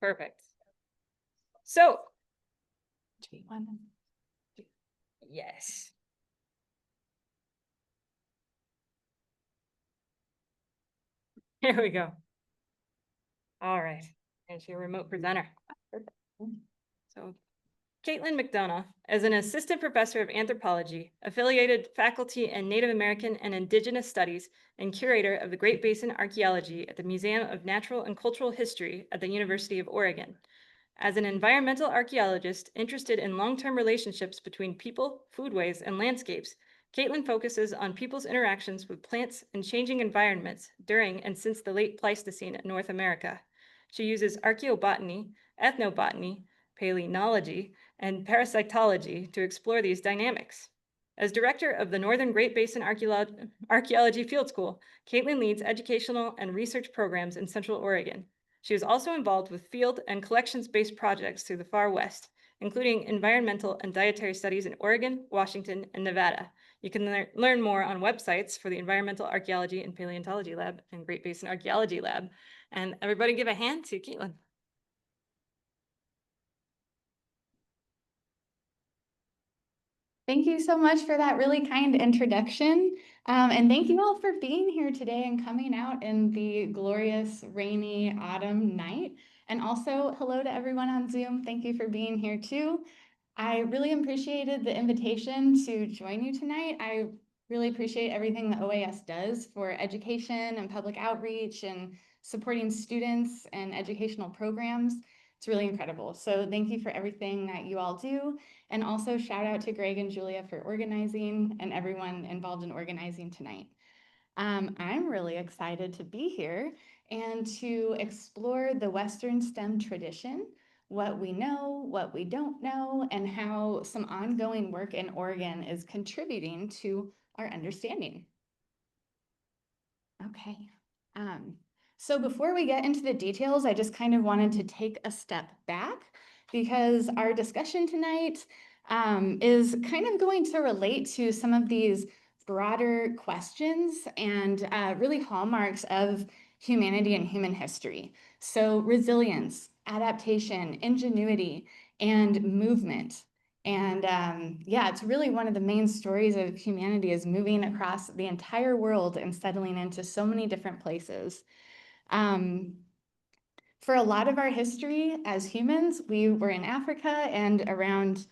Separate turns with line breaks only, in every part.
Perfect. So, yes. Here we go. All right. There's your remote presenter. So, Katelyn McDonough is an assistant professor of anthropology, affiliated faculty in Native American and Indigenous Studies, and curator of the Great Basin Archaeology at the Museum of Natural and Cultural History at the University of Oregon. As an environmental archaeologist interested in long-term relationships between people, foodways, and landscapes, Katelyn focuses on people's interactions with plants and changing environments during and since the late Pleistocene in North America. She uses archaeobotany, ethnobotany, palynology, and parasitology to explore these dynamics. As director of the Northern Great Basin Archaeology Field School, Katelyn leads educational and research programs in Central Oregon. She is also involved with field and collections-based projects through the far west, including environmental and dietary studies in Oregon, Washington, and Nevada. You can learn more on websites for the Environmental Archaeology and Paleontology Lab and Great Basin Archaeology Lab. And everybody give a hand to Katelyn.
Thank you so much for that really kind introduction. And thank you all for being here today and coming out in the glorious rainy autumn night. And also hello to everyone on Zoom. Thank you for being here too. I really appreciated the invitation to join you tonight. I really appreciate everything the OAS does for education and public outreach and supporting students and educational programs. It's really incredible. So thank you for everything that you all do. And also shout out to Greg and Julia for organizing and everyone involved in organizing tonight. I'm really excited to be here and to explore the Western STEM tradition, what we know, what we don't know, and how some ongoing work in Oregon is contributing to our understanding. Okay. So before we get into the details, I just kind of wanted to take a step back because our discussion tonight is kind of going to relate to some of these broader questions and really hallmarks of humanity and human history. So resilience, adaptation, ingenuity, and movement. And yeah, it's really one of the main stories of humanity is moving across the entire world and settling into so many different places. For a lot of our history as humans, we were in Africa and around,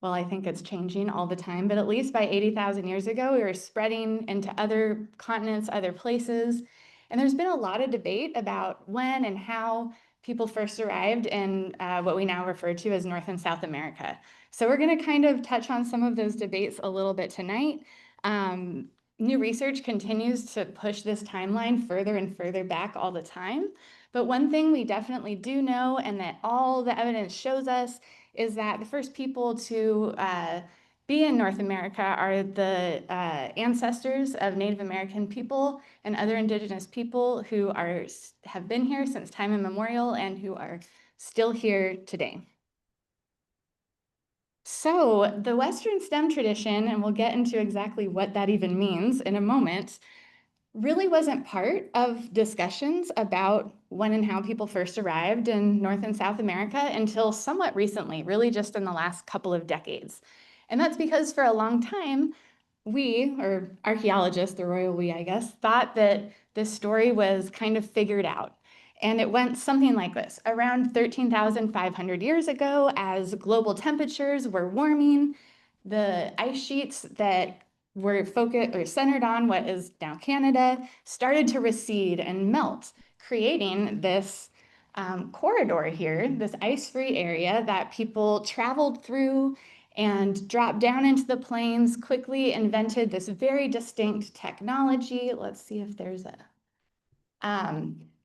well, I think it's changing all the time, but at least by 80,000 years ago, we were spreading into other continents, other places. And there's been a lot of debate about when and how people first arrived in what we now refer to as North and South America. So we're going to kind of touch on some of those debates a little bit tonight. New research continues to push this timeline further and further back all the time. But one thing we definitely do know, and that all the evidence shows us, is that the first people to be in North America are the ancestors of Native American people and other indigenous people who have been here since time immemorial and who are still here today. So the Western STEM tradition, and we'll get into exactly what that even means in a moment, really wasn't part of discussions about when and how people first arrived in North and South America until somewhat recently, really just in the last couple of decades. And that's because for a long time, we, or archaeologists, the royal we, I guess, thought that this story was kind of figured out. And it went something like this. Around 13,500 years ago, as global temperatures were warming, the ice sheets that were focused or centered on what is now Canada started to recede and melt, creating this corridor here, this ice-free area that people traveled through and dropped down into the plains, quickly invented this very distinct technology. Let's see if there's a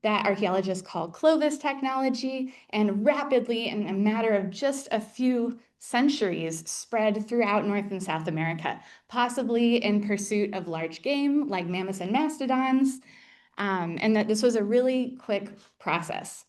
that archaeologists call Clovis technology, and rapidly, in a matter of just a few centuries, spread throughout North and South America, possibly in pursuit of large game like mammoths and mastodons, and that this was a really quick process.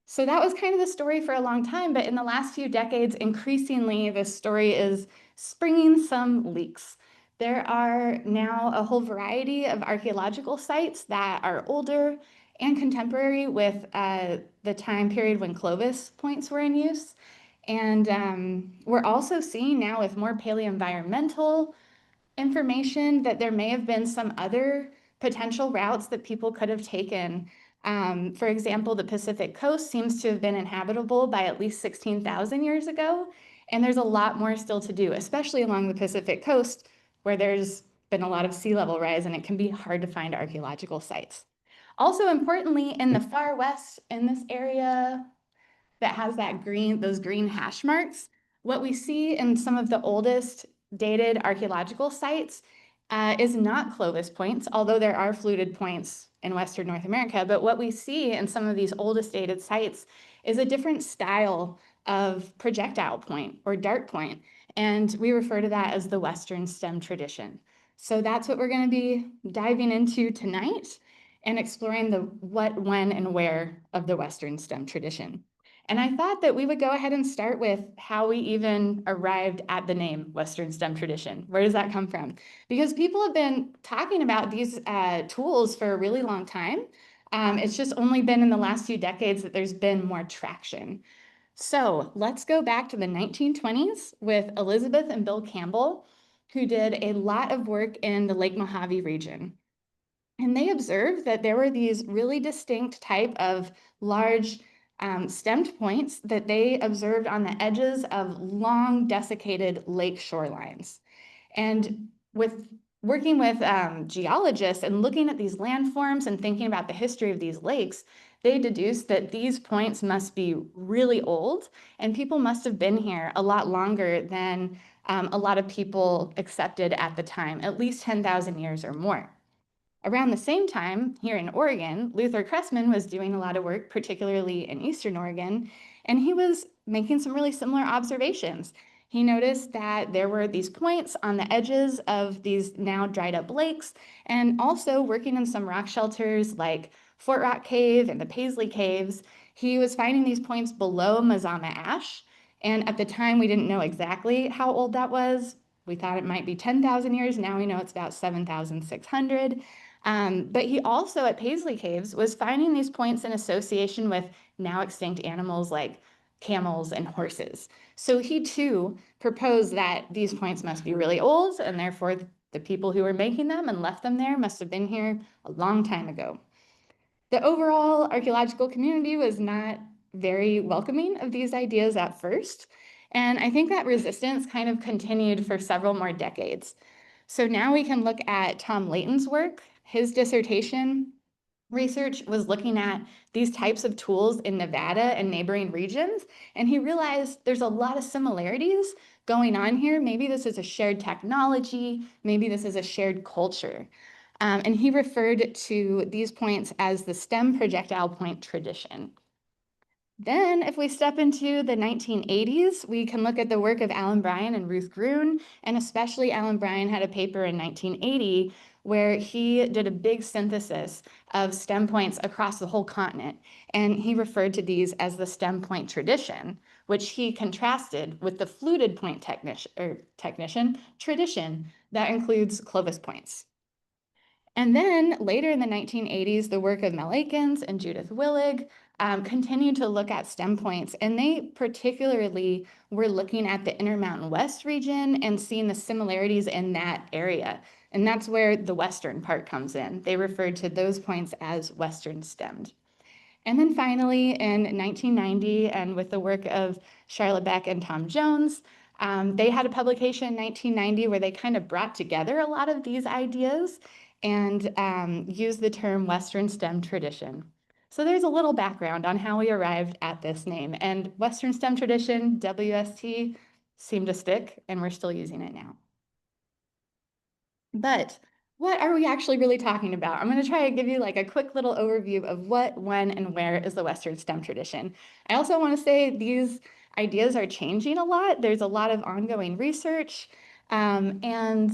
So that was kind of the story for a long time, but in the last few decades, increasingly, this story is springing some leaks. There are now a whole variety of archaeological sites that are older and contemporary with the time period when Clovis points were in use. And we're also seeing now with more paleoenvironmental information that there may have been some other potential routes that people could have taken. For example, the Pacific coast seems to have been inhabitable by at least 16,000 years ago. And there's a lot more still to do, especially along the Pacific coast, where there's been a lot of sea level rise and it can be hard to find archaeological sites. Also importantly, in the far west, in this area that has those green hash marks, what we see in some of the oldest dated archaeological sites is not Clovis points, although there are fluted points in Western North America. But what we see in some of these oldest dated sites is a different style of projectile point or dart point. And we refer to that as the Western STEM tradition. So that's what we're going to be diving into tonight and exploring the what, when, and where of the Western STEM tradition. And I thought that we would go ahead and start with how we even arrived at the name Western STEM tradition. Where does that come from? Because people have been talking about these tools for a really long time. It's just only been in the last few decades that there's been more traction. So let's go back to the 1920s with Elizabeth and Bill Campbell, who did a lot of work in the Lake Mojave region. And they observed that there were these really distinct type of large stemmed points that they observed on the edges of long desiccated lake shorelines. And with working with geologists and looking at these landforms and thinking about the history of these lakes, they deduced that these points must be really old and people must have been here a lot longer than a lot of people accepted at the time, at least 10,000 years or more. Around the same time, here in Oregon, Luther Cressman was doing a lot of work, particularly in Eastern Oregon, and he was making some really similar observations. He noticed that there were these points on the edges of these now dried up lakes, and also working in some rock shelters like Fort Rock Cave and the Paisley Caves, he was finding these points below Mazama ash. And at the time, we didn't know exactly how old that was. We thought it might be 10,000 years. Now we know it's about 7,600. But he also at Paisley Caves was finding these points in association with now extinct animals like camels and horses. So he too proposed that these points must be really old, and therefore the people who were making them and left them there must have been here a long time ago. The overall archaeological community was not very welcoming of these ideas at first, and I think that resistance kind of continued for several more decades. So now we can look at Tom Layton's work. His dissertation research was looking at these types of tools in Nevada and neighboring regions, and he realized there's a lot of similarities going on here. Maybe this is a shared technology, maybe this is a shared culture. And he referred to these points as the STEM projectile point tradition. Then, if we step into the 1980s, we can look at the work of Alan Bryan and Ruth Gruen, and especially Alan Bryan had a paper in 1980 where he did a big synthesis of STEM points across the whole continent, and he referred to these as the STEM point tradition, which he contrasted with the fluted point tradition that includes Clovis points. And then later in the 1980s, the work of Mel Akins and Judith Willig continued to look at STEM points, and they particularly were looking at the Intermountain West region and seeing the similarities in that area. And that's where the Western part comes in. They referred to those points as Western stemmed. And then finally, in 1990, and with the work of Charlotte Beck and Tom Jones, they had a publication in 1990 where they kind of brought together a lot of these ideas and used the term Western STEM tradition. So there's a little background on how we arrived at this name. And Western STEM tradition, WST, seemed to stick, and we're still using it now. But what are we actually really talking about? I'm going to try to give you like a quick little overview of what, when, and where is the Western STEM tradition. I also want to say these ideas are changing a lot. There's a lot of ongoing research, and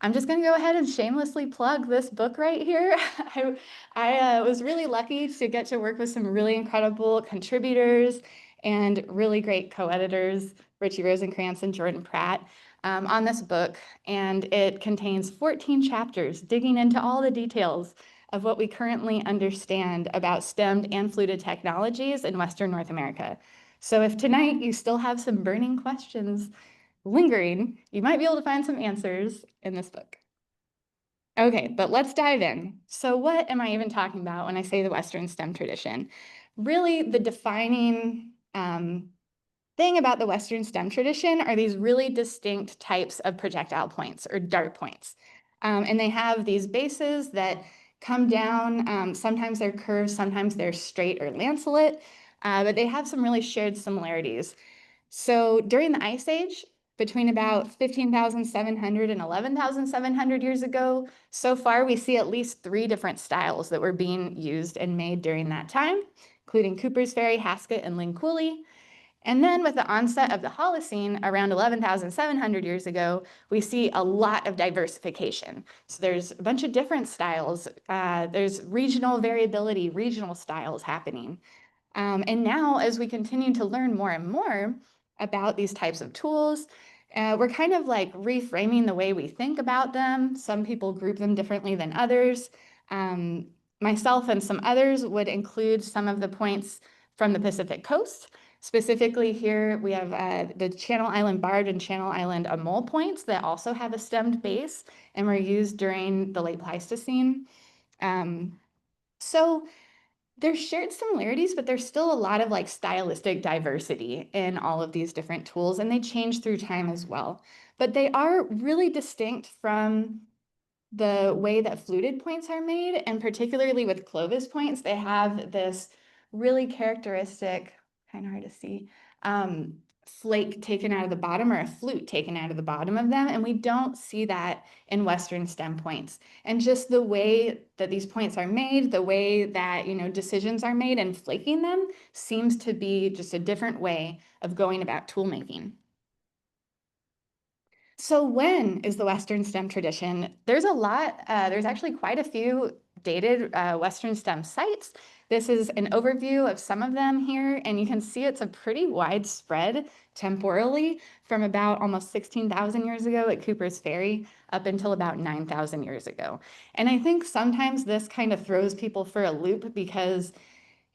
I'm just going to go ahead and shamelessly plug this book right here. I was really lucky to get to work with some really incredible contributors and really great co-editors, Richie Rosenkrantz and Jordan Pratt, on this book, and it contains 14 chapters digging into all the details of what we currently understand about stemmed and fluted technologies in Western North America. So if tonight you still have some burning questions lingering, you might be able to find some answers in this book. Okay, but let's dive in. So what am I even talking about when I say the Western STEM tradition? Really, the defining thing about the Western STEM tradition are these really distinct types of projectile points or dart points. And they have these bases that come down. Sometimes they're curved, sometimes they're straight or lanceolate, but they have some really shared similarities. So during the Ice Age, between about 15,700 and 11,700 years ago, so far we see at least 3 different styles that were being used and made during that time, including Cooper's Ferry, Haskett, and Lincooley. And then with the onset of the Holocene around 11,700 years ago, we see a lot of diversification. So there's a bunch of different styles. There's regional variability, regional styles happening. And now, as we continue to learn more and more about these types of tools, we're kind of like reframing the way we think about them. Some people group them differently than others. Myself and some others would include some of the points from the Pacific coast. Specifically here, we have the Channel Island Barred and Channel Island Amol points that also have a stemmed base and were used during the late Pleistocene. So there's shared similarities, but there's still a lot of like stylistic diversity in all of these different tools, and they change through time as well. But they are really distinct from the way that fluted points are made, and particularly with Clovis points, they have this really characteristic, kind of hard to see, flake taken out of the bottom or a flute taken out of the bottom of them, and we don't see that in Western STEM points. And just the way that these points are made, the way that, you know, decisions are made and flaking them seems to be just a different way of going about tool making. So when is the Western STEM tradition? There's a lot, there's actually quite a few dated Western STEM sites. This is an overview of some of them here, and you can see it's a pretty widespread temporally from about almost 16,000 years ago at Cooper's Ferry up until about 9,000 years ago. And I think sometimes this kind of throws people for a loop because,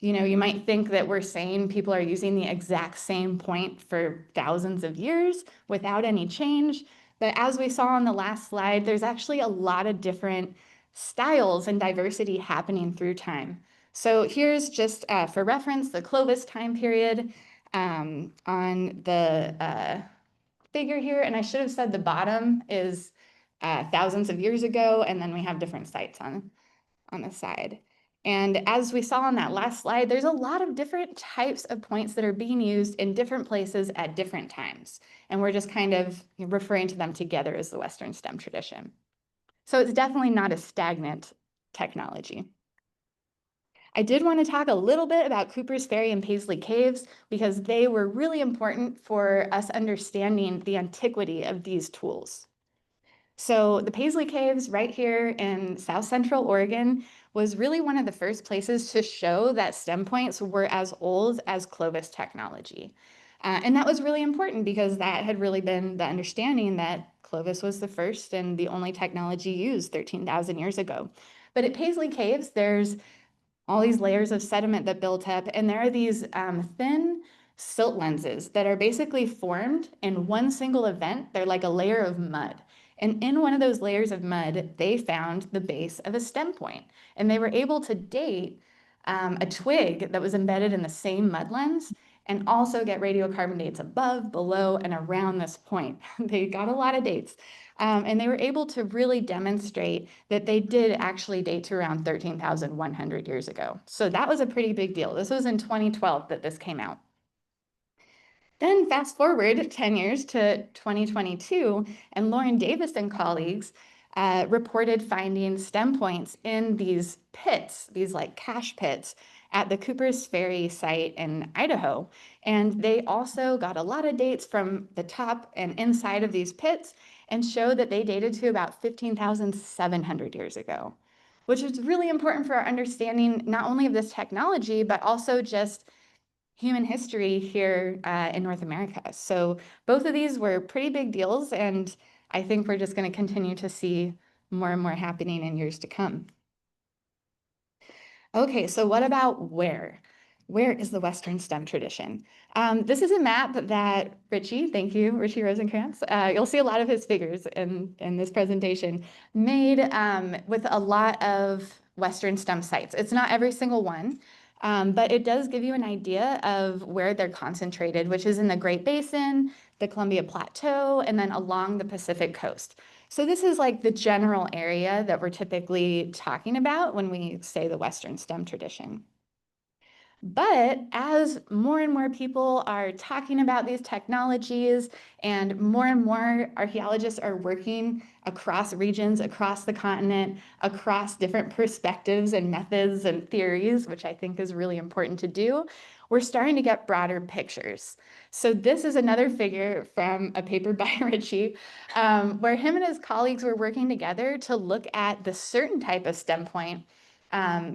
you know, you might think that we're saying people are using the exact same point for thousands of years without any change. But as we saw on the last slide, there's actually a lot of different styles and diversity happening through time. So here's just for reference, the Clovis time period on the figure here. And I should have said the bottom is thousands of years ago, and then we have different sites on the side. And as we saw on that last slide, there's a lot of different types of points that are being used in different places at different times. And we're just kind of referring to them together as the Western STEM tradition. So it's definitely not a stagnant technology. I did want to talk a little bit about Cooper's Ferry and Paisley Caves because they were really important for us understanding the antiquity of these tools. So the Paisley Caves right here in South Central Oregon was really one of the first places to show that stem points were as old as Clovis technology. And that was really important because that had really been the understanding that Clovis was the first and the only technology used 13,000 years ago. But at Paisley Caves, there's all these layers of sediment that built up, and there are these thin silt lenses that are basically formed in one single event. They're like a layer of mud. And in one of those layers of mud, they found the base of a stem point. And they were able to date a twig that was embedded in the same mud lens and also get radiocarbon dates above, below, and around this point. They got a lot of dates. And they were able to really demonstrate that they did actually date to around 13,100 years ago. So that was a pretty big deal. This was in 2012 that this came out. Then fast forward 10 years to 2022, and Lauren Davis and colleagues reported finding stem points in these pits, these like cache pits at the Cooper's Ferry site in Idaho. And they also got a lot of dates from the top and inside of these pits and showed that they dated to about 15,700 years ago, which is really important for our understanding not only of this technology, but also just human history here in North America. So both of these were pretty big deals, and I think we're just going to continue to see more and more happening in years to come. Okay, so what about where? Where is the Western STEM tradition? This is a map that Richie, thank you, Richie Rosenkrantz, you'll see a lot of his figures in this presentation, made with a lot of Western STEM sites. It's not every single one, but it does give you an idea of where they're concentrated, which is in the Great Basin, the Columbia Plateau, and then along the Pacific coast. So this is like the general area that we're typically talking about when we say the Western STEM tradition. But as more and more people are talking about these technologies and more archaeologists are working across regions, across the continent, across different perspectives and methods and theories, which I think is really important to do, we're starting to get broader pictures. So this is another figure from a paper by Richie, where him and his colleagues were working together to look at the certain type of stem point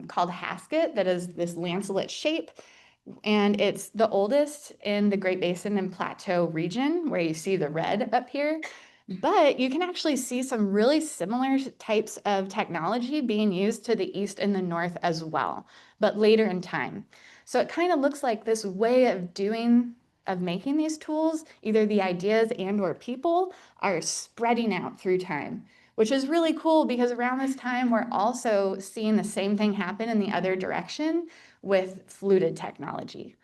called Hasket that is this lancelet shape. And it's the oldest in the Great Basin and Plateau region where you see the red up here. But you can actually see some really similar types of technology being used to the east and the north as well, but later in time. So it kind of looks like this way of making these tools, either the ideas and or people are spreading out through time, which is really cool because around this time, we're also seeing the same thing happen in the other direction with fluted technology.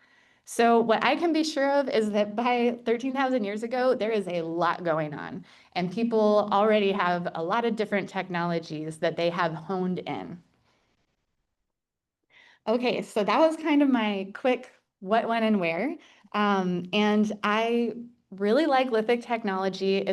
So what I can be sure of is that by 13,000 years ago, there is a lot going on, and people already have a lot of different technologies that they have honed in. Okay, so that was kind of my quick what, when, and where. And I really like lithic technology.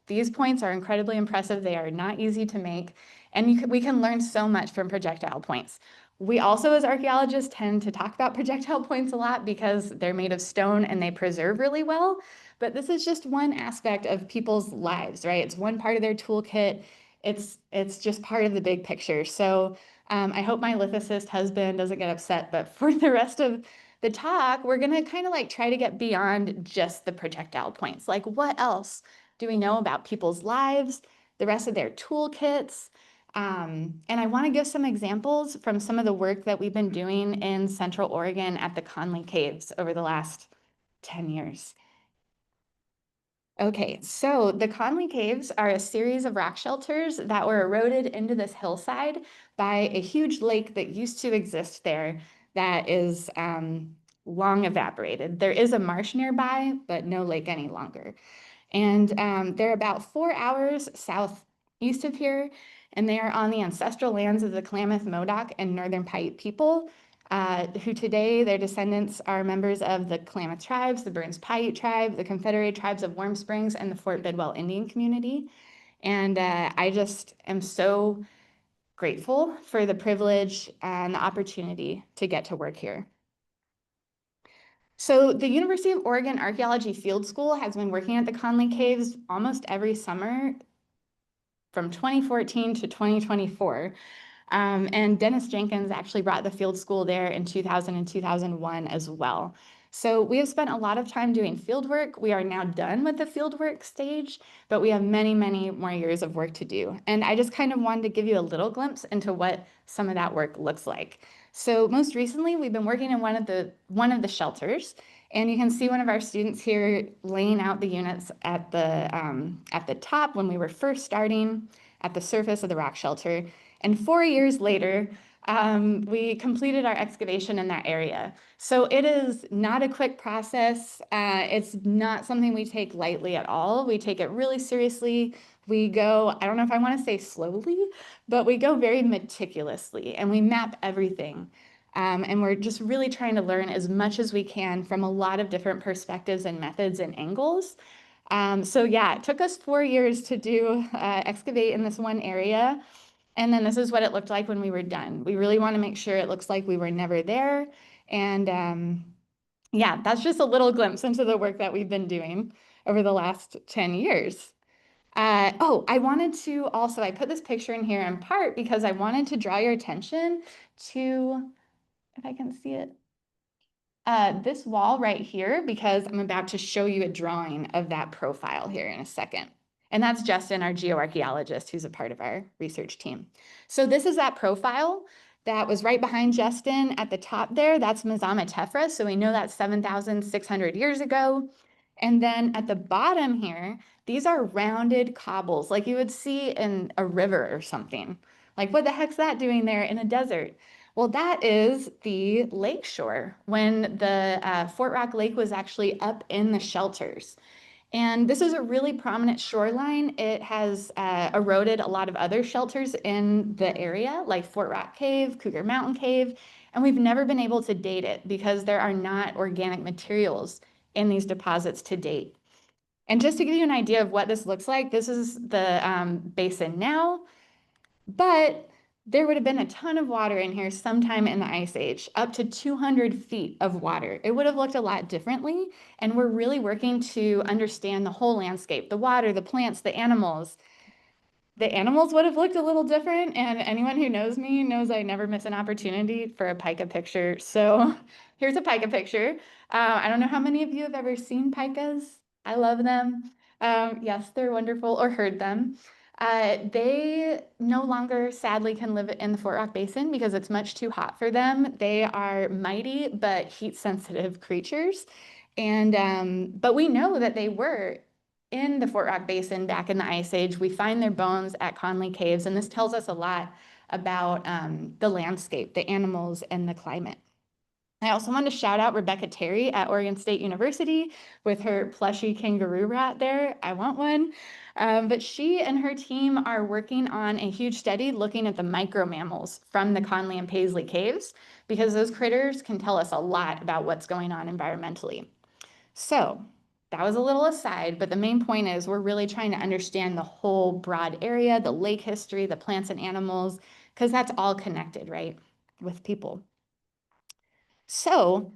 These points are incredibly impressive. They are not easy to make, and we can learn so much from projectile points. We also, as archaeologists, tend to talk about projectile points a lot because they're made of stone and they preserve really well. But this is just one aspect of people's lives, right? It's one part of their toolkit. It's just part of the big picture. So I hope my lithicist husband doesn't get upset, but for the rest of the talk, we're gonna kind of like try to get beyond just the projectile points. Like what else do we know about people's lives, the rest of their toolkits? And I wanna give some examples from some of the work that we've been doing in Central Oregon at the Conley Caves over the last 10 years. Okay, so the Conley Caves are a series of rock shelters that were eroded into this hillside by a huge lake that used to exist there that is long evaporated. There is a marsh nearby, but no lake any longer. And they're about 4 hours southeast of here, and they are on the ancestral lands of the Klamath Modoc and Northern Paiute people, who today their descendants are members of the Klamath tribes, the Burns Paiute tribe, the Confederated Tribes of Warm Springs, and the Fort Bidwell Indian community. And I just am so grateful for the privilege and the opportunity to get to work here. So the University of Oregon Archaeology Field School has been working at the Conley Caves almost every summer from 2014 to 2024. And Dennis Jenkins actually brought the field school there in 2000 and 2001 as well. So we have spent a lot of time doing field work. We are now done with the field work stage, but we have many more years of work to do. And I just kind of wanted to give you a little glimpse into what some of that work looks like. So most recently, we've been working in one of the shelters, and you can see one of our students here laying out the units at the top when we were first starting at the surface of the rock shelter. And 4 years later, we completed our excavation in that area. So it is not a quick process. It's not something we take lightly at all. We take it really seriously. We go, I don't know if I want to say slowly, but we go very meticulously and we map everything. And we're just really trying to learn as much as we can from a lot of different perspectives and methods and angles. So yeah, it took us 4 years to do excavate in this one area. And then this is what it looked like when we were done. We really want to make sure it looks like we were never there. And yeah, that's just a little glimpse into the work that we've been doing over the last 10 years. I wanted to also, I put this picture in here in part because I wanted to draw your attention to, if I can see it, this wall right here, because I'm about to show you a drawing of that profile here in a second. And that's Justin, our geoarchaeologist, who's a part of our research team. So this is that profile. that was right behind Justin at the top there, that's Mazama Tefra. So we know that's 7,600 years ago. And then at the bottom here, these are rounded cobbles like you would see in a river or something. Like, what the heck's that doing there in a desert? Well, that is the lake shore when the Fort Rock Lake was actually up in the shelters. And this is a really prominent shoreline. It has eroded a lot of other shelters in the area, like Fort Rock Cave, Cougar Mountain Cave, and we've never been able to date it because there are not organic materials in these deposits to date. And just to give you an idea of what this looks like, this is the basin now, but there would have been a ton of water in here sometime in the Ice Age, up to 200 feet of water. It would have looked a lot differently, and we're really working to understand the whole landscape, the water, the plants, the animals. The animals would have looked a little different, and anyone who knows me knows I never miss an opportunity for a pika picture. So here's a pika picture. I don't know how many of you have ever seen pikas. I love them. Yes, they're wonderful, or heard them. They no longer, sadly, can live in the Fort Rock Basin because it's much too hot for them. They are mighty but heat-sensitive creatures. And but we know that they were in the Fort Rock Basin back in the Ice Age. We find their bones at Conley Caves, and this tells us a lot about the landscape, the animals, and the climate. I also want to shout out Rebecca Terry at Oregon State University with her plushy kangaroo rat there. I want one. But she and her team are working on a huge study looking at the micro mammals from the Conley and Paisley Caves, because those critters can tell us a lot about what's going on environmentally. So that was a little aside, but the main point is we're really trying to understand the whole broad area, the lake history, the plants and animals, because that's all connected, right, with people. So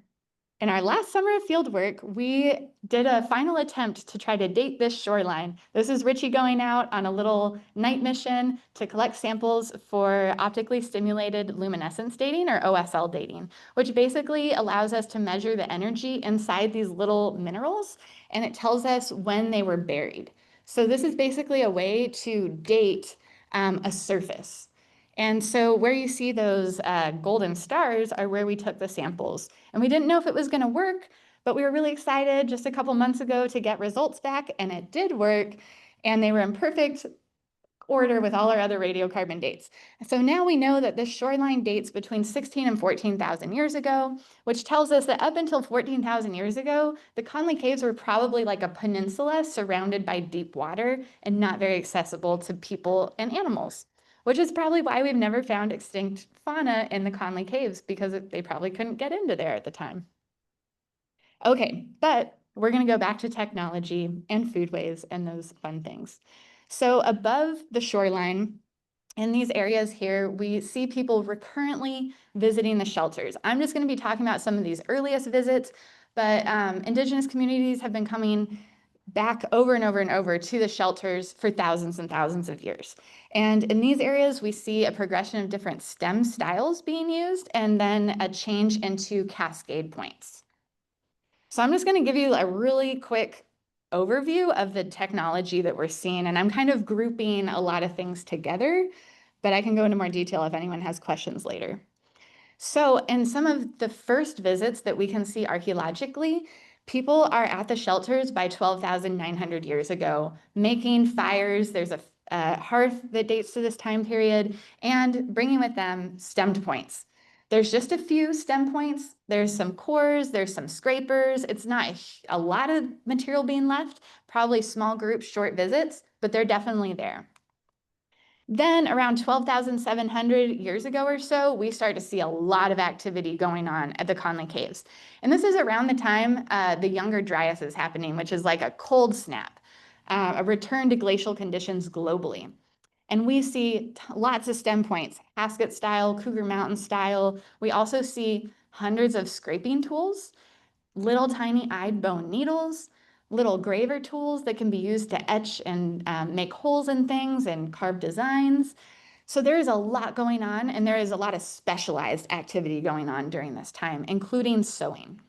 in our last summer of field work, we did a final attempt to try to date this shoreline. This is Richie going out on a little night mission to collect samples for optically stimulated luminescence dating, or OSL dating, which basically allows us to measure the energy inside these little minerals, and it tells us when they were buried. So this is basically a way to date a surface. And so where you see those golden stars are where we took the samples. And we didn't know if it was going to work, but we were really excited just a couple months ago to get results back, and it did work. And they were in perfect order with all our other radiocarbon dates. So now we know that this shoreline dates between 16 and 14,000 years ago, which tells us that up until 14,000 years ago, the Conley Caves were probably like a peninsula surrounded by deep water and not very accessible to people and animals, which is probably why we've never found extinct fauna in the Conley Caves, because they probably couldn't get into there at the time. Okay, but we're going to go back to technology and foodways and those fun things. So above the shoreline, in these areas here, we see people recurrently visiting the shelters. I'm just going to be talking about some of these earliest visits, but Indigenous communities have been coming back over and over and over to the shelters for thousands and thousands of years. And in these areas, we see a progression of different stem styles being used, and then a change into cascade points. So I'm just going to give you a really quick overview of the technology that we're seeing, and I'm kind of grouping a lot of things together, but I can go into more detail if anyone has questions later. So in some of the first visits that we can see archaeologically, people are at the shelters by 12,900 years ago, making fires. There's a hearth that dates to this time period, and bringing with them stemmed points. There's just a few stem points. There's some cores, there's some scrapers. It's not a lot of material being left, probably small groups, short visits, but they're definitely there. Then around 12,700 years ago or so, we start to see a lot of activity going on at the Conley Caves. And this is around the time the Younger Dryas is happening, which is like a cold snap, a return to glacial conditions globally. And we see lots of stem points, Haskett style, Cougar Mountain style. We also see hundreds of scraping tools, little tiny eyed bone needles, little graver tools that can be used to etch and make holes in things and carve designs. So there is a lot going on, and there is a lot of specialized activity going on during this time, including sewing.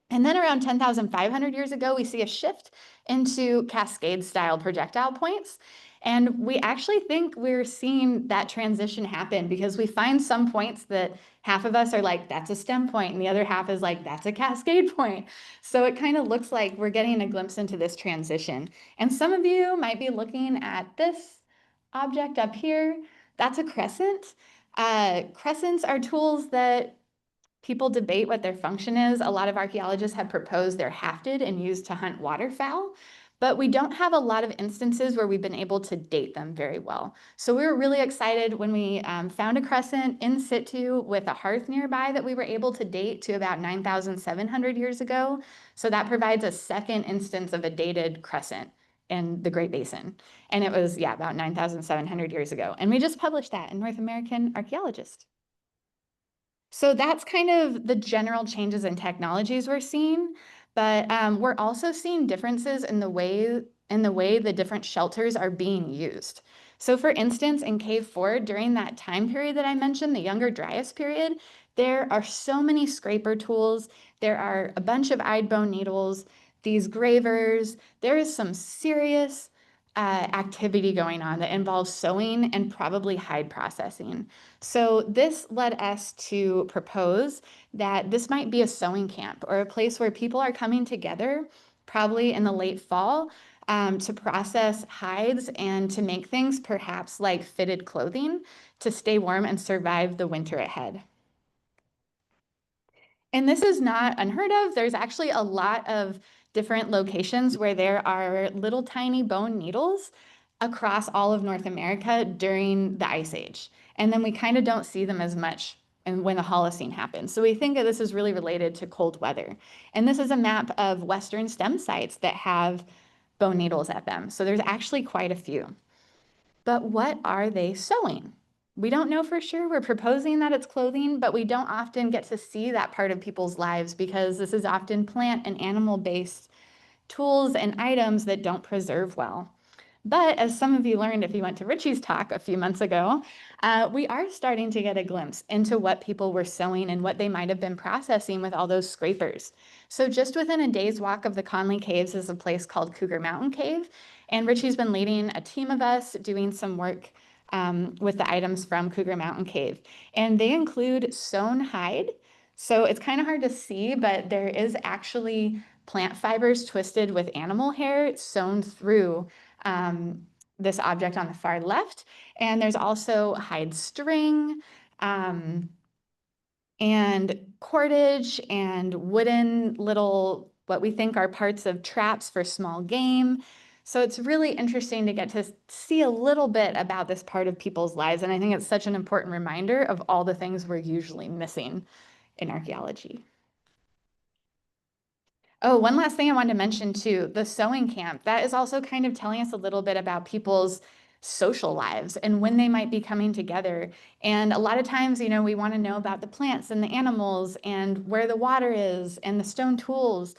And then around 10,500 years ago, we see a shift into cascade style projectile points. And we actually think we're seeing that transition happen because we find some points that half of us are like, that's a stem point, and the other half is like, that's a cascade point. So it kind of looks like we're getting a glimpse into this transition. And some of you might be looking at this object up here. That's a crescent. Crescents are tools that people debate what their function is. A lot of archaeologists have proposed they're hafted and used to hunt waterfowl, but we don't have a lot of instances where we've been able to date them very well. So we were really excited when we found a crescent in situ with a hearth nearby that we were able to date to about 9,700 years ago. So that provides a second instance of a dated crescent in the Great Basin. And it was, yeah, about 9,700 years ago. And we just published that in North American Archaeologist. So that's kind of the general changes in technologies we're seeing, but we're also seeing differences in the way the different shelters are being used. So for instance, in Cave 4, during that time period that I mentioned, the Younger Dryas period, there are so many scraper tools. There are a bunch of eyed bone needles, these gravers. There is some serious activity going on that involves sewing and probably hide processing. So this led us to propose that this might be a sewing camp or a place where people are coming together, probably in the late fall, to process hides and to make things perhaps like fitted clothing to stay warm and survive the winter ahead. And this is not unheard of. There's actually a lot of different locations where there are little tiny bone needles across all of North America during the Ice Age. And then we kind of don't see them as much and when the Holocene happens. So we think that this is really related to cold weather. And this is a map of Western stem sites that have bone needles at them. So there's actually quite a few. But what are they sewing? We don't know for sure. We're proposing that it's clothing, but we don't often get to see that part of people's lives because this is often plant and animal-based tools and items that don't preserve well. But as some of you learned if you went to Richie's talk a few months ago, we are starting to get a glimpse into what people were sewing and what they might have been processing with all those scrapers. So just within a day's walk of the Conley Caves is a place called Cougar Mountain Cave. And Richie's been leading a team of us doing some work with the items from Cougar Mountain Cave. And they include sewn hide. So it's kind of hard to see, but there is actually plant fibers twisted with animal hair sewn through this object on the far left. And there's also hide string and cordage and wooden little, what we think are parts of traps for small game. So it's really interesting to get to see a little bit about this part of people's lives. And I think it's such an important reminder of all the things we're usually missing in archaeology. Oh, one last thing I wanted to mention too, the sewing camp, that is also kind of telling us a little bit about people's social lives and when they might be coming together. And a lot of times, you know, we want to know about the plants and the animals and where the water is and the stone tools.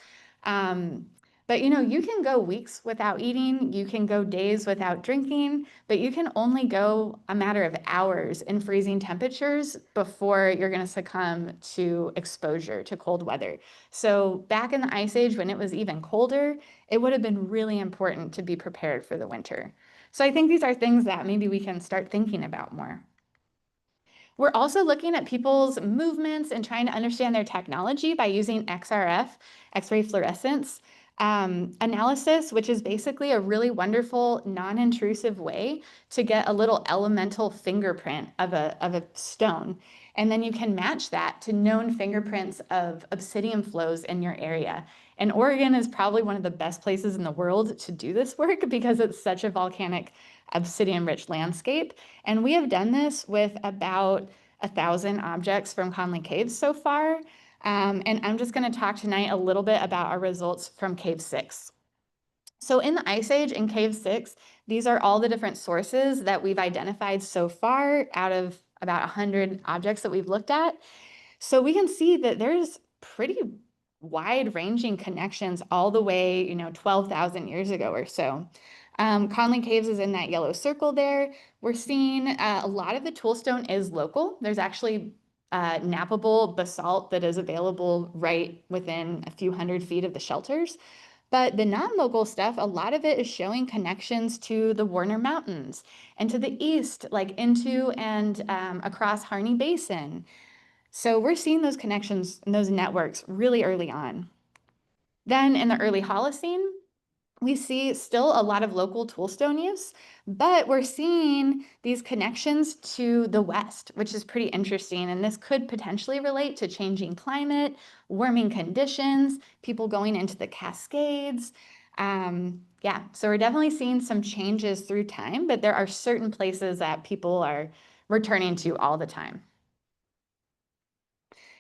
But you know, you can go weeks without eating, you can go days without drinking, but you can only go a matter of hours in freezing temperatures before you're going to succumb to exposure to cold weather. So back in the Ice Age, when it was even colder, it would have been really important to be prepared for the winter. So I think these are things that maybe we can start thinking about more. We're also looking at people's movements and trying to understand their technology by using XRF, X-ray fluorescence analysis, which is basically a really wonderful, non-intrusive way to get a little elemental fingerprint of a stone. And then you can match that to known fingerprints of obsidian flows in your area. And Oregon is probably one of the best places in the world to do this work because it's such a volcanic obsidian-rich landscape. And we have done this with about 1,000 objects from Conley Caves so far. And I'm just going to talk tonight a little bit about our results from Cave 6. So in the Ice Age in Cave 6, these are all the different sources that we've identified so far out of about 100 objects that we've looked at. So we can see that there's pretty wide-ranging connections all the way, 12,000 years ago or so. Conley Caves is in that yellow circle there. We're seeing a lot of the toolstone is local. There's actually nappable basalt that is available right within a few hundred feet of the shelters. But the non-local stuff, a lot of it is showing connections to the Warner Mountains and to the east, like into and across Harney Basin. So we're seeing those connections and those networks really early on. Then in the early Holocene, we see still a lot of local toolstone use, but we're seeing these connections to the West, which is pretty interesting. And this could potentially relate to changing climate, warming conditions, people going into the Cascades. Yeah, so we're definitely seeing some changes through time, but there are certain places that people are returning to all the time.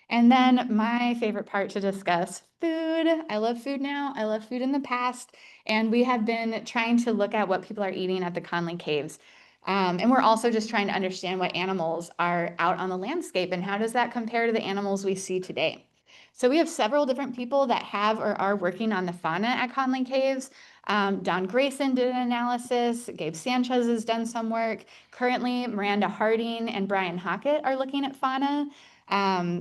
And then my favorite part to discuss, food. I love food now. I love food in the past. And we have been trying to look at what people are eating at the Conley Caves. And we're also just trying to understand what animals are out on the landscape and how does that compare to the animals we see today. So we have several different people that have or are working on the fauna at Conley Caves. Don Grayson did an analysis. Gabe Sanchez has done some work. Currently, Miranda Harding and Brian Hockett are looking at fauna.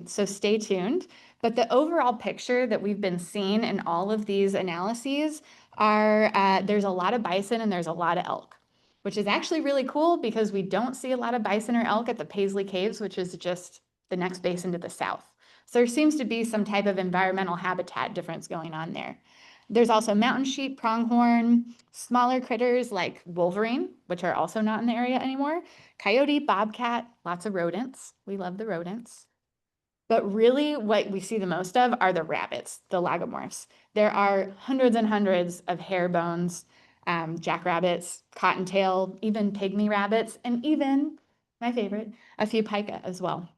So stay tuned. But the overall picture that we've been seeing in all of these analyses are there's a lot of bison and there's a lot of elk, which is actually really cool because we don't see a lot of bison or elk at the Paisley Caves, which is just the next basin to the south. So there seems to be some type of environmental habitat difference going on there. There's also mountain sheep, pronghorn, smaller critters like wolverine, which are also not in the area anymore, coyote, bobcat, lots of rodents. We love the rodents. But really what we see the most of are the rabbits, the lagomorphs. There are hundreds and hundreds of hare bones, jackrabbits, cottontail, even pygmy rabbits, and even, my favorite, a few pika as well.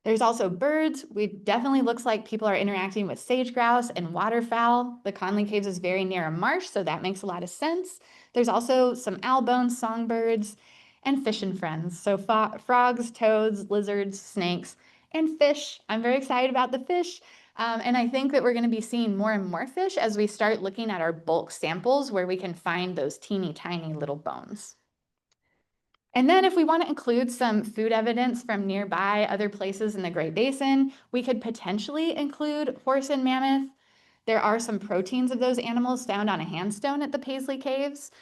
There's also birds. It definitely looks like people are interacting with sage grouse and waterfowl. The Conley Caves is very near a marsh, so that makes a lot of sense. There's also some owl bones, songbirds, and fish and friends. So frogs, toads, lizards, snakes, and fish. I'm very excited about the fish. And I think that we're going to be seeing more and more fish as we start looking at our bulk samples where we can find those teeny tiny little bones. And then if we want to include some food evidence from nearby other places in the Great Basin, we could potentially include horse and mammoth. There are some proteins of those animals found on a handstone at the Paisley Caves.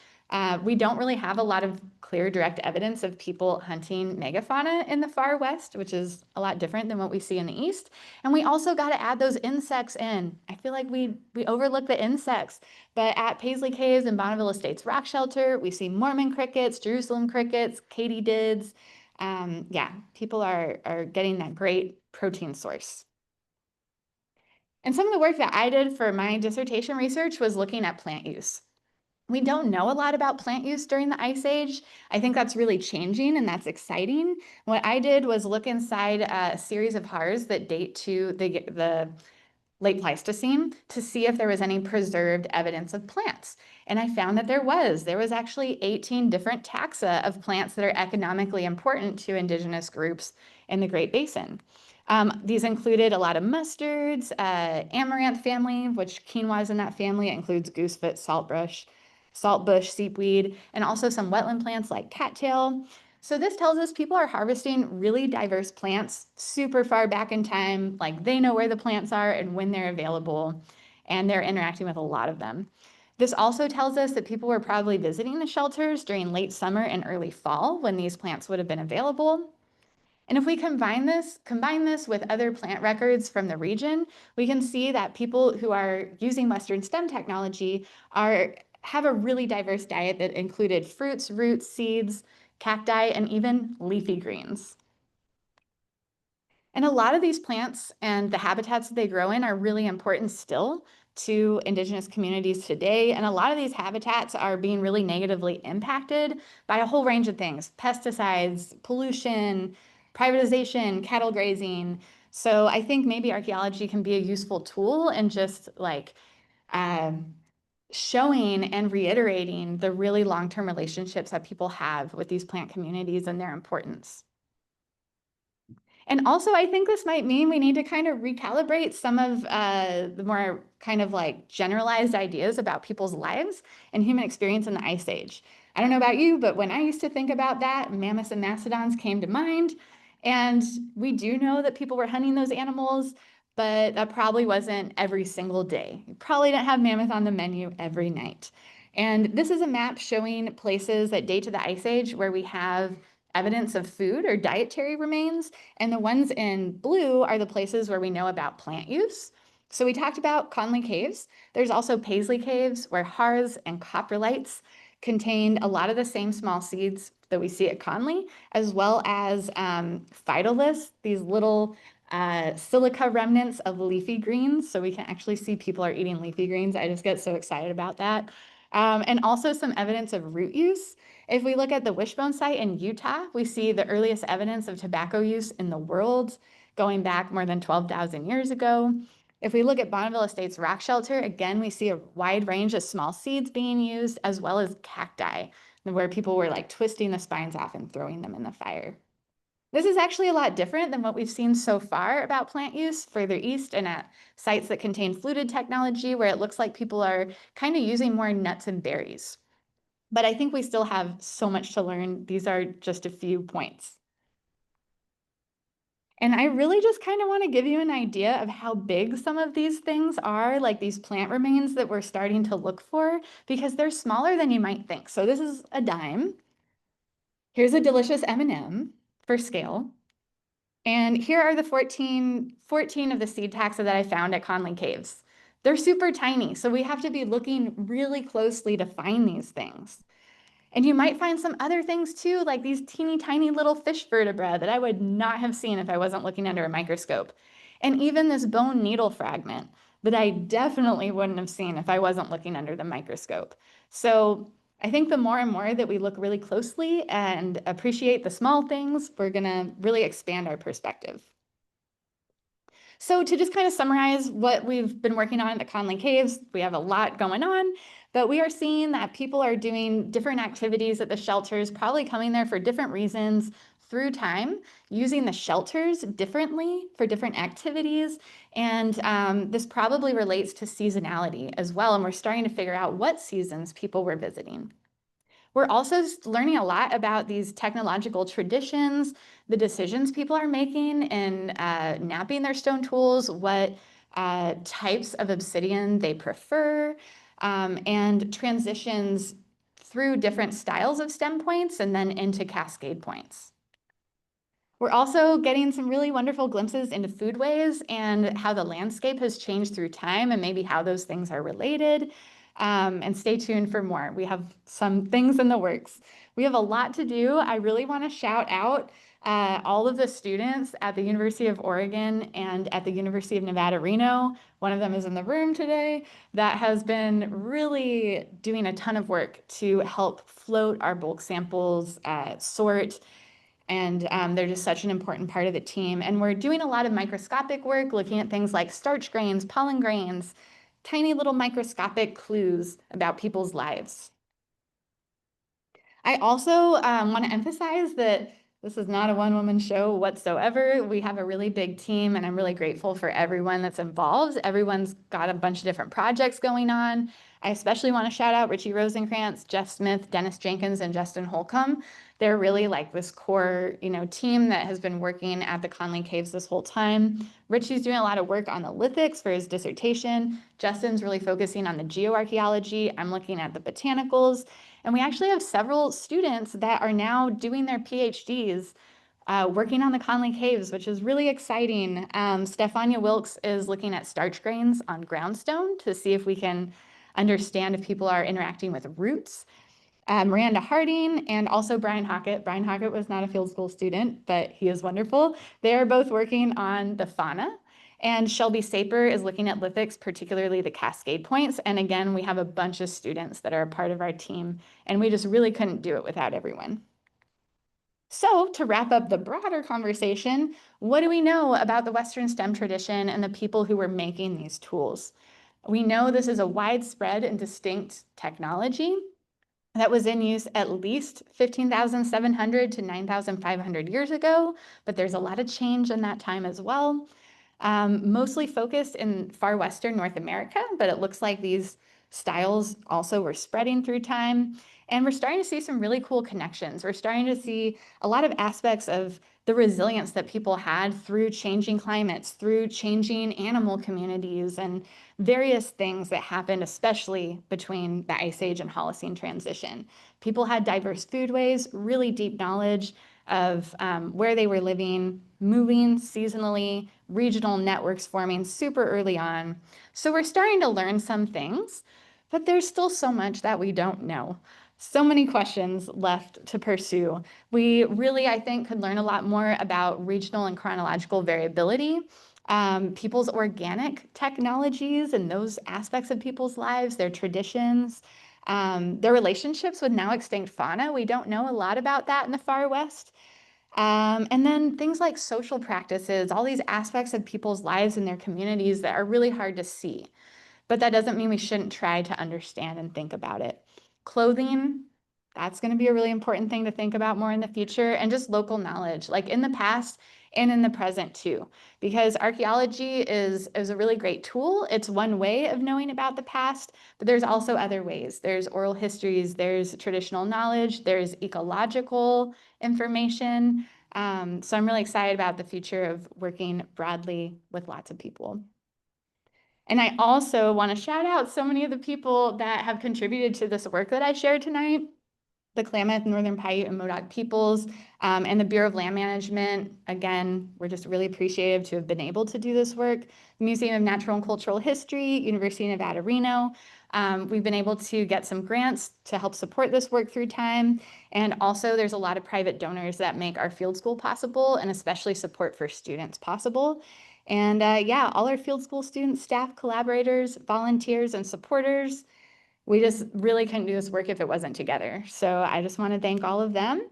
We don't really have a lot of clear direct evidence of people hunting megafauna in the far west, which is a lot different than what we see in the east. And we also got to add those insects in. I feel like we overlook the insects, but at Paisley Caves and Bonneville Estates Rock Shelter, we see Mormon crickets, Jerusalem crickets, katydids. Yeah, people are getting that great protein source. And some of the work that I did for my dissertation research was looking at plant use. We don't know a lot about plant use during the Ice Age. I think that's really changing and that's exciting. What I did was look inside a series of haars that date to the late Pleistocene to see if there was any preserved evidence of plants. And I found that there was actually 18 different taxa of plants that are economically important to indigenous groups in the Great Basin. These included a lot of mustards, amaranth family, which quinoa is in that family. It includes goosefoot, saltbush, seepweed, and also some wetland plants like cattail. So this tells us people are harvesting really diverse plants super far back in time, like they know where the plants are and when they're available, and they're interacting with a lot of them. This also tells us that people were probably visiting the shelters during late summer and early fall when these plants would have been available. And if we combine this with other plant records from the region, we can see that people who are using Western STEM technology have a really diverse diet that included fruits, roots, seeds, cacti, and even leafy greens. And a lot of these plants and the habitats that they grow in are really important still to indigenous communities today. And a lot of these habitats are being really negatively impacted by a whole range of things: pesticides, pollution, privatization, cattle grazing. So I think maybe archaeology can be a useful tool in just like showing and reiterating the really long-term relationships that people have with these plant communities and their importance. And also, I think this might mean we need to kind of recalibrate some of the more kind of like generalized ideas about people's lives and human experience in the Ice Age. I don't know about you, but when I used to think about that, mammoths and mastodons came to mind. And we do know that people were hunting those animals, but that probably wasn't every single day. You probably didn't have mammoth on the menu every night. And this is a map showing places that date to the Ice Age where we have evidence of food or dietary remains. And the ones in blue are the places where we know about plant use. So we talked about Conley Caves. There's also Paisley Caves where Haars and coprolites contained a lot of the same small seeds that we see at Conley, as well as phytoliths, these little silica remnants of leafy greens. So we can actually see people are eating leafy greens. I just get so excited about that. And also some evidence of root use. If we look at the Wishbone site in Utah, we see the earliest evidence of tobacco use in the world going back more than 12,000 years ago. If we look at Bonneville Estates rock shelter, again, we see a wide range of small seeds being used, as well as cacti, where people were like twisting the spines off and throwing them in the fire. This is actually a lot different than what we've seen so far about plant use further east and at sites that contain fluted technology, where it looks like people are kind of using more nuts and berries. But I think we still have so much to learn. These are just a few points. And I really just kind of want to give you an idea of how big some of these things are, like these plant remains that we're starting to look for, because they're smaller than you might think. So this is a dime. Here's a delicious M&M for scale. And here are the 14 of the seed taxa that I found at Conley Caves. They're super tiny, so we have to be looking really closely to find these things. And you might find some other things too, like these teeny tiny little fish vertebrae that I would not have seen if I wasn't looking under a microscope. And even this bone needle fragment that I definitely wouldn't have seen if I wasn't looking under the microscope. So I think the more and more that we look really closely and appreciate the small things, we're gonna really expand our perspective. So to just kind of summarize what we've been working on at the Conley Caves, we have a lot going on, but we are seeing that people are doing different activities at the shelters, probably coming there for different reasons through time, using the shelters differently for different activities. And this probably relates to seasonality as well. And we're starting to figure out what seasons people were visiting. We're also learning a lot about these technological traditions, the decisions people are making in napping their stone tools, what types of obsidian they prefer, and transitions through different styles of stem points and then into cascade points. We're also getting some really wonderful glimpses into foodways and how the landscape has changed through time and maybe how those things are related. And stay tuned for more. We have some things in the works. We have a lot to do. I really want to shout out all of the students at the University of Oregon and at the University of Nevada, Reno. One of them is in the room today that has been really doing a ton of work to help float our bulk samples, sort, and they're just such an important part of the team. And we're doing a lot of microscopic work, looking at things like starch grains, pollen grains, tiny little microscopic clues about people's lives. I also want to emphasize that this is not a one-woman show whatsoever. We have a really big team, and I'm really grateful for everyone that's involved. Everyone's got a bunch of different projects going on. I especially want to shout out Richie Rosenkrantz, Jeff Smith, Dennis Jenkins, and Justin Holcomb. They're really like this core, team that has been working at the Conley Caves this whole time. Richie's doing a lot of work on the lithics for his dissertation. Justin's really focusing on the geoarchaeology. I'm looking at the botanicals. And we actually have several students that are now doing their PhDs working on the Conley Caves, which is really exciting. Stefania Wilkes is looking at starch grains on groundstone to see if we can understand if people are interacting with roots. Miranda Harding and also Brian Hockett. Brian Hockett was not a field school student, but he is wonderful. They are both working on the fauna. And Shelby Saper is looking at lithics, particularly the cascade points. And again, we have a bunch of students that are a part of our team, and we just really couldn't do it without everyone. So to wrap up the broader conversation, what do we know about the Western STEM tradition and the people who were making these tools? We know this is a widespread and distinct technology that was in use at least 15,700 to 9,500 years ago, but there's a lot of change in that time as well. Mostly focused in far Western North America, but it looks like these styles also were spreading through time. And we're starting to see some really cool connections. We're starting to see a lot of aspects of the resilience that people had through changing climates, through changing animal communities, and various things that happened, especially between the Ice Age and Holocene transition. People had diverse foodways, really deep knowledge of where they were living, moving seasonally, regional networks forming super early on. So we're starting to learn some things, but there's still so much that we don't know. So many questions left to pursue. We really, I think, could learn a lot more about regional and chronological variability, people's organic technologies and those aspects of people's lives, their traditions, their relationships with now extinct fauna. We don't know a lot about that in the far west. And then things like social practices, all these aspects of people's lives and their communities that are really hard to see. But that doesn't mean we shouldn't try to understand and think about it. Clothing, that's going to be a really important thing to think about more in the future, and just local knowledge, like in the past and in the present too, because archaeology is a really great tool. It's one way of knowing about the past, but there's also other ways. There's oral histories, there's traditional knowledge, there's ecological information. So I'm really excited about the future of working broadly with lots of people. And I also want to shout out so many of the people that have contributed to this work that I shared tonight. The Klamath, Northern Paiute, and Modoc peoples, and the Bureau of Land Management. Again, we're just really appreciative to have been able to do this work. The Museum of Natural and Cultural History, University of Nevada, Reno. We've been able to get some grants to help support this work through time. And also there's a lot of private donors that make our field school possible, and especially support for students possible. And yeah, all our field school students, staff, collaborators, volunteers, and supporters, we just really couldn't do this work if it wasn't together. So I just want to thank all of them.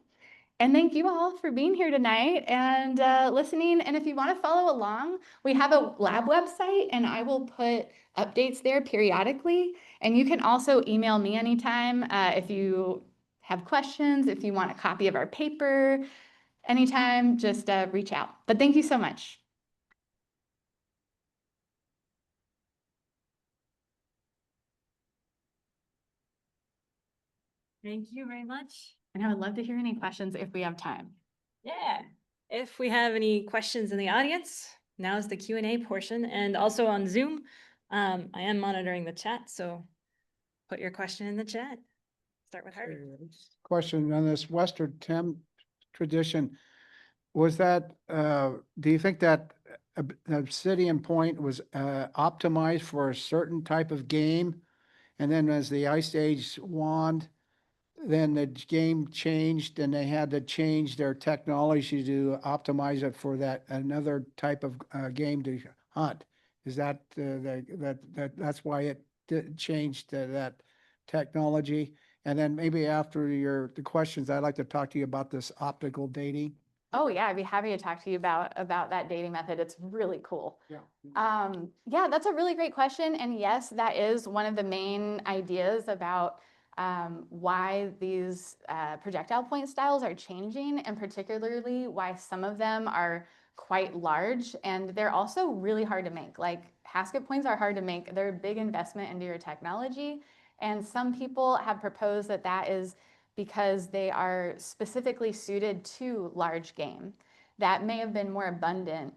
And thank you all for being here tonight and listening. And if you want to follow along, we have a lab website, and I will put updates there periodically. And you can also email me anytime if you have questions, if you want a copy of our paper, anytime, just reach out. But thank you so much.
Thank you very much.
And I would love to hear any questions if we have time.
Yeah. If we have any questions in the audience, now is the Q&A portion, and also on Zoom. I am monitoring the chat, so put your question in the chat. Start with Harvey.
Question on this Western tradition, was that, do you think that Obsidian Point was optimized for a certain type of game? And then as the Ice Age waned, then the game changed and they had to change their technology to optimize it for that another type of game to hunt. Is that that's why it changed that technology? And then maybe after the questions, I'd like to talk to you about this optical dating.
Oh yeah, I'd be happy to talk to you about that dating method. It's really cool.
Yeah.
Yeah, that's a really great question. And yes, that is one of the main ideas about why these projectile point styles are changing, and particularly why some of them are quite large, and they're also really hard to make. Like Hasket points are hard to make. They're a big investment into your technology. And some people have proposed that that is because they are specifically suited to large game that may have been more abundant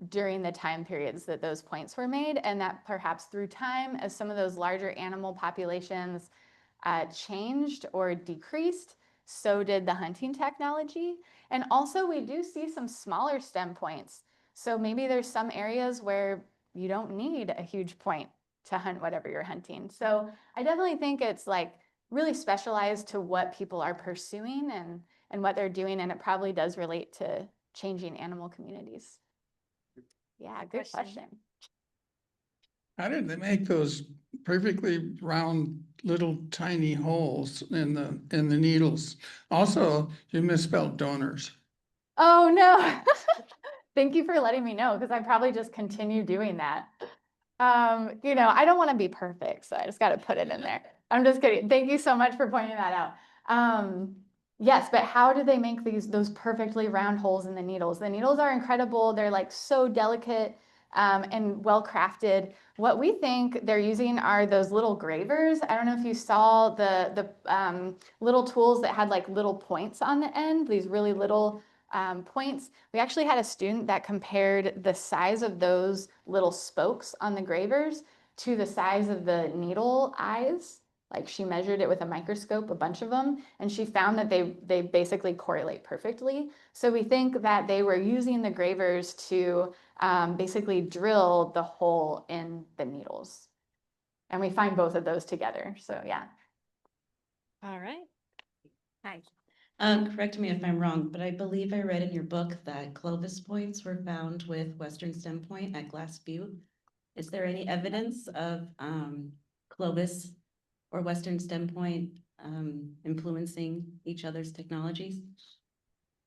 during the time periods that those points were made, and that perhaps through time, as some of those larger animal populations changed or decreased, so did the hunting technology. And also we do see some smaller stem points. So maybe there's some areas where you don't need a huge point to hunt whatever you're hunting. So I definitely think it's like really specialized to what people are pursuing and what they're doing. And it probably does relate to changing animal communities. Yeah, good question.
How did they make those perfectly round little tiny holes in the needles? Also, you misspelled donors.
Oh no. Thank you for letting me know, because I probably just continue doing that. You know, I don't want to be perfect, so I just got to put it in there. I'm just kidding. Thank you so much for pointing that out. Yes, but how do they make those perfectly round holes in the needles? The needles are incredible. They're like so delicate and well crafted. What we think they're using are those little gravers. I don't know if you saw the little tools that had like little points on the end, these really little points. We actually had a student that compared the size of those little spokes on the gravers to the size of the needle eyes. Like she measured it with a microscope, a bunch of them, and she found that they basically correlate perfectly. So we think that they were using the gravers to basically drill the hole in the needles. And we find both of those together. So yeah.
All right. Hi.
Correct me if I'm wrong, but I believe I read in your book that Clovis points were found with Western Stem Point at Glass Butte. Is there any evidence of Clovis or Western Stem Point influencing each other's technologies?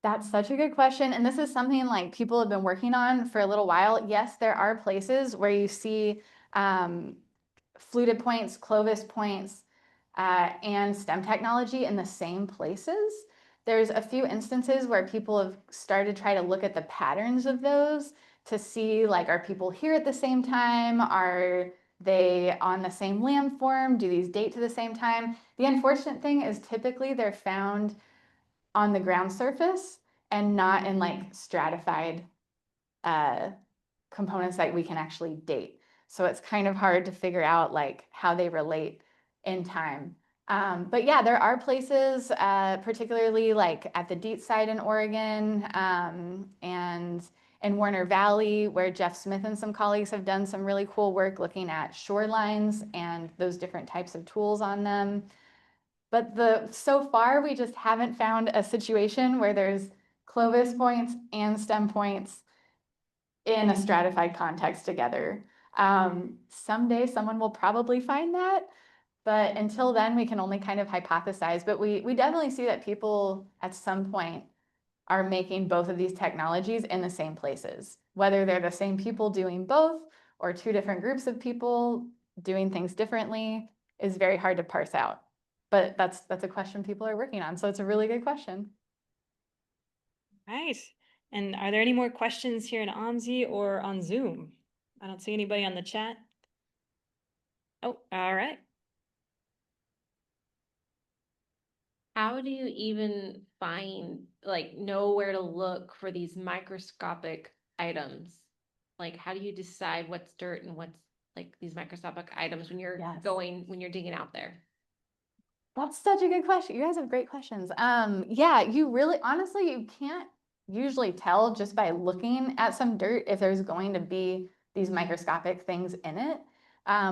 That's such a good question. And this is something like people have been working on for a little while. Yes, there are places where you see fluted points, Clovis points, and STEM technology in the same places. There's a few instances where people have started to try to look at the patterns of those to see, like, are people here at the same time? Are they on the same landform? Do these date to the same time? The unfortunate thing is typically they're found on the ground surface and not in like stratified components that we can actually date. So it's kind of hard to figure out like how they relate in time. But yeah, there are places, particularly like at the Deet site in Oregon and in Warner Valley, where Jeff Smith and some colleagues have done some really cool work looking at shorelines and those different types of tools on them. But so far, we just haven't found a situation where there's Clovis points and STEM points in a stratified context together. Someday someone will probably find that, but until then we can only kind of hypothesize. But we definitely see that people at some point are making both of these technologies in the same places. Whether they're the same people doing both or two different groups of people doing things differently is very hard to parse out. But that's a question people are working on. So it's a really good question.
Right. And are there any more questions here in OMSI or on Zoom? I don't see anybody on the chat. Oh, all right.
How do you even find, like, know where to look for these microscopic items? Like, how do you decide what's dirt and what's like these microscopic items when you're
Yes.
when you're digging out there?
That's such a good question. You guys have great questions. Yeah, you really, honestly, you can't usually tell just by looking at some dirt if there's going to be these microscopic things in it,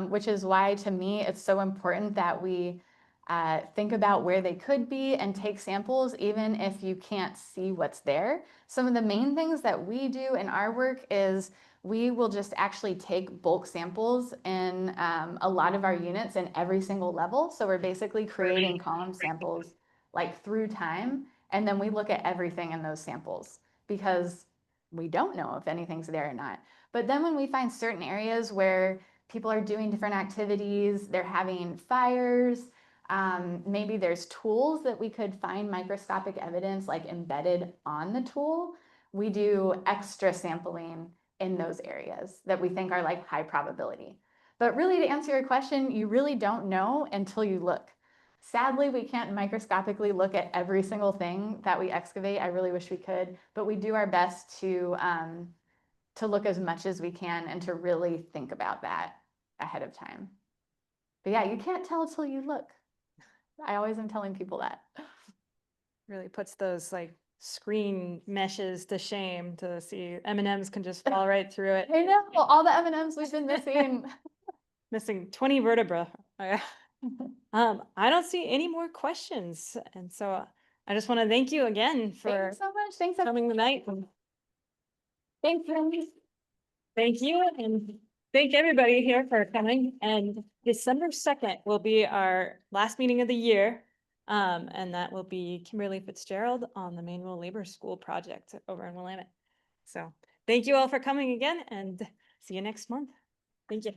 which is why to me it's so important that we think about where they could be and take samples even if you can't see what's there. Some of the main things that we do in our work is we will just actually take bulk samples in a lot of our units in every single level. So we're basically creating column samples like through time. And then we look at everything in those samples because we don't know if anything's there or not. But then when we find certain areas where people are doing different activities, they're having fires, maybe there's tools that we could find microscopic evidence like embedded on the tool, we do extra sampling in those areas that we think are like high probability. But really, to answer your question, you really don't know until you look. Sadly, we can't microscopically look at every single thing that we excavate. I really wish we could, but we do our best to look as much as we can and to really think about that ahead of time. But yeah, you can't tell till you look. I always am telling people that.
Really puts those like screen meshes to shame to see M&Ms can just fall right through it.
I know, all the M&Ms we've been missing.
Missing 20 vertebra. I don't see any more questions. And so I just want to thank you again for
Thanks so much. Thanks.
coming tonight.
Thanks, Wendy.
Thank you, and thank everybody here for coming. And December 2nd will be our last meeting of the year. And that will be Kimberly Fitzgerald on the Manual Labor School project over in Willamette. So thank you all for coming again and see you next month. Thank you.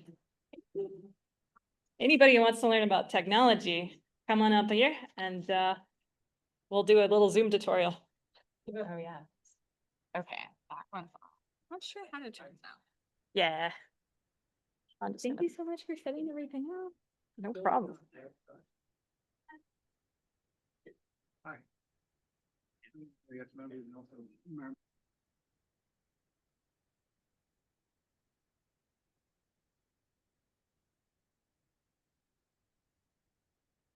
Anybody who wants to learn about technology, come on up here and we'll do a little Zoom tutorial.
Oh yeah. Okay, that one's off. I'm not sure how to turn now.
Yeah.
Thank you so much for setting everything up.
No problem.
I guess members and also